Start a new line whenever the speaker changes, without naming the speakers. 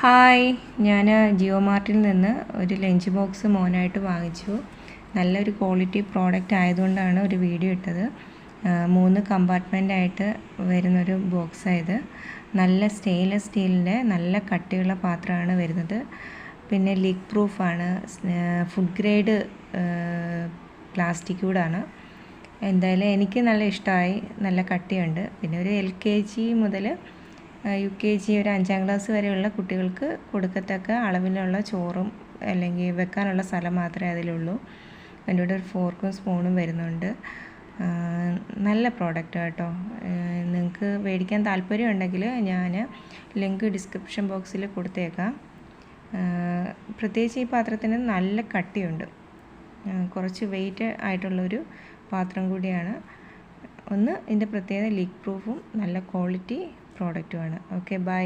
Hi, ഞാൻ ജിയോ മാർട്ടിൽ നിന്ന് ഒരു ലഞ്ച് ബോക്സ് മോനായിട്ട് വാങ്ങിച്ചു. നല്ലൊരു ക്വാളിറ്റി പ്രോഡക്റ്റ് ആയതുകൊണ്ടാണ് ഒരു വീഡിയോ ഇട്ടത്. 3 കമ്പാർട്ട്മെൻ്റായിട്ട് വരുന്നൊരു ബോക്സായത്. നല്ല സ്റ്റെയിൻലെസ് സ്റ്റീലിൻ്റെ നല്ല കട്ടിയുള്ള പാത്രമാണ് വരുന്നത്. പിന്നെ ലീക്ക് പ്രൂഫാണ്, ഫുഡ് ഗ്രേഡ് പ്ലാസ്റ്റിക് കൂടാണ്. എന്തായാലും എനിക്ക് നല്ല ഇഷ്ടമായി, നല്ല കട്ടിയുണ്ട്. പിന്നെ ഒരു LKG മുതൽ UKG ഒരു 5ാം ക്ലാസ് വരെയുള്ള കുട്ടികൾക്ക് കൊടുക്കത്തക്ക അളവിലുള്ള ചോറും അല്ലെങ്കിൽ വെക്കാനുള്ള സ്ഥലം മാത്രമേ അതിലുള്ളൂ. അതിൻ്റെ കൂടെ ഒരു ഫോർക്കും സ്പൂണും വരുന്നുണ്ട്. നല്ല പ്രോഡക്റ്റ് കേട്ടോ. നിങ്ങൾക്ക് മേടിക്കാൻ താല്പര്യമുണ്ടെങ്കിൽ ഞാൻ ലിങ്ക് ഡിസ്ക്രിപ്ഷൻ ബോക്സിൽ കൊടുത്തേക്കാം. പ്രത്യേകിച്ച് ഈ പാത്രത്തിന് നല്ല കട്ടിയുണ്ട്, കുറച്ച് വെയിറ്റ് ആയിട്ടുള്ളൊരു പാത്രം കൂടിയാണ്. ഇതിൻ്റെ പ്രത്യേകത ലീക്ക് പ്രൂഫും നല്ല ക്വാളിറ്റി പ്രോഡക്റ്റുമാണ്. Okay, by.